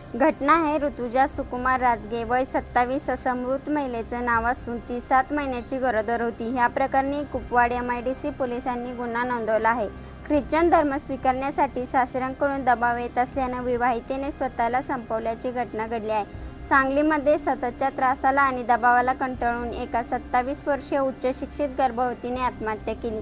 घटना आहे ऋतुजा सुकुमार राजगे, वय 27, असं मृत महिलेचं नाव असून ती 7 महिन्याची गरोदर होती। ह्या प्रकरणी कुपवाड MIDC पोलिसांनी गुन्हा नोंदवला आहे। ख्रिश्चन धर्म स्वीकारण्यासाठी सासऱ्यांकडून दबाव येत असल्यानं विवाहितेने स्वतःला संपवल्याची घटना घडली आहे। सांगलीमध्ये सततच्या त्रासाला आणि दबावाला कंटाळून एका 27 वर्षीय उच्च शिक्षित गर्भवतीने आत्महत्या केली।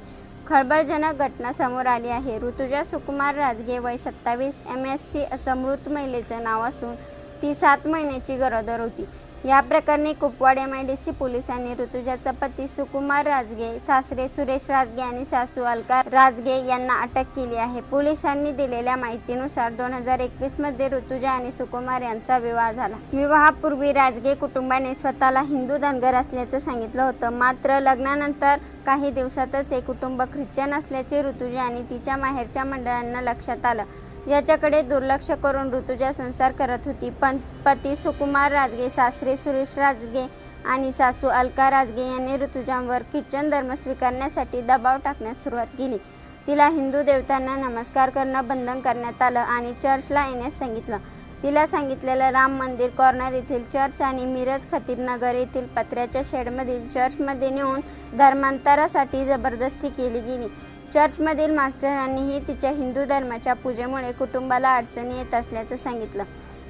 खळबळजनक घटना समोर आली आहे। ऋतुजा सुकुमार राजगे, वय 27, MSc असं मृत महिलेचं नाव असून ती 7 महिन्याची गरोदर होती। या प्रकरणी कुपवाड MIDC पोलिसांनी ऋतुजाचा पती सुकुमार राजगे, सासरे सुरेश राजगे आणि सासू अलका राजगे यांना अटक केली आहे। पोलिसांनी दिलेल्या माहितीनुसार 2021 मध्ये ऋतुजा आणि सुकुमार यांचा विवाह झाला। विवाहापूर्वी राजगे कुटुंबाने स्वतःला हिंदू धनगर असल्याचं सांगितलं होतं, मात्र लग्नानंतर काही दिवसातच हे कुटुंब ख्रिश्चन असल्याचे ऋतुजा आणि तिच्या माहेरच्या मंडळांना लक्षात आलं। याच्याकडे दुर्लक्ष करून ऋतुजा संसार करत होती, पण पती सुकुमार राजगे, सासरे सुरेश राजगे आणि सासू अलका राजगे यांनी ऋतुजावर ख्रिश्चन धर्म स्वीकारण्यासाठी दबाव टाकण्यास सुरुवात केली। तिला हिंदू देवतांना नमस्कार करणं बंधन करण्यात आलं आणि चर्चला येण्यास सांगितलं। तिला सांगितलेलं राम मंदिर कॉर्नर येथील चर्च आणि मिरज खतीबनगर येथील पत्र्याच्या शेडमधील चर्चमध्ये नेऊन धर्मांतरासाठी जबरदस्ती केली गेली। चर्चमधील मास्टरांनीही तिच्या हिंदू धर्माच्या पूजेमुळे कुटुंबाला अडचणी येत असल्याचं सांगितलं।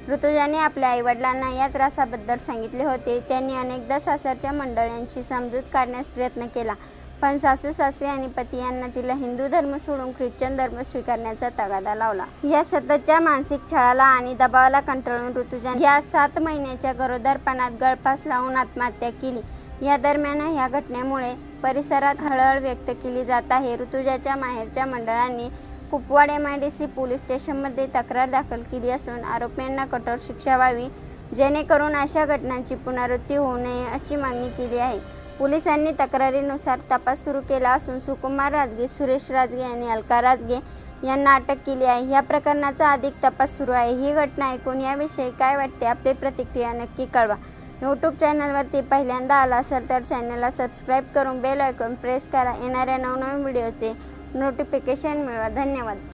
ऋतुजाने आपल्या आईवडिलांना या त्रासाबद्दल सांगितले होते। त्यांनी अनेकदा सासरच्या मंडळींची समजूत काढण्यास प्रयत्न केला, पण सासू सासरे आणि पती यांना तिला हिंदू धर्म सोडून ख्रिश्चन धर्म स्वीकारण्याचा तगादा लावला। या सततच्या मानसिक छळाला आणि दबावाला कंटाळून ऋतुजाने या 7 महिन्याच्या गरोदरपणात गळफास लावून आत्महत्या केली। या दरम्यान ह्या घटनेमुळे परिसरात हळहळ व्यक्त केली जात आहे। ऋतुजाच्या माहेरच्या मंडळांनी कुपवाड MIDC पोलीस स्टेशनमध्ये तक्रार दाखल केली असून आरोपींना कठोर शिक्षा व्हावी, जेणेकरून अशा घटनांची पुनरावृत्ती होऊ नये अशी मागणी केली आहे। पोलिसांनी तक्रारीनुसार तपास सुरू केला असून सुकुमार राजगे, सुरेश राजगे आणि अलका राजगे यांना अटक केली आहे। या प्रकरणाचा अधिक तपास सुरू आहे। ही घटना ऐकून याविषयी काय वाटते, आपली प्रतिक्रिया नक्की कळवा। YouTube चॅनलवरती पहिल्यांदा आला असेल तर चॅनलला सबस्क्राईब करून बेल आयकॉन प्रेस करा। येणाऱ्या नवनवीन व्हिडिओचे नोटिफिकेशन मिळवा। धन्यवाद।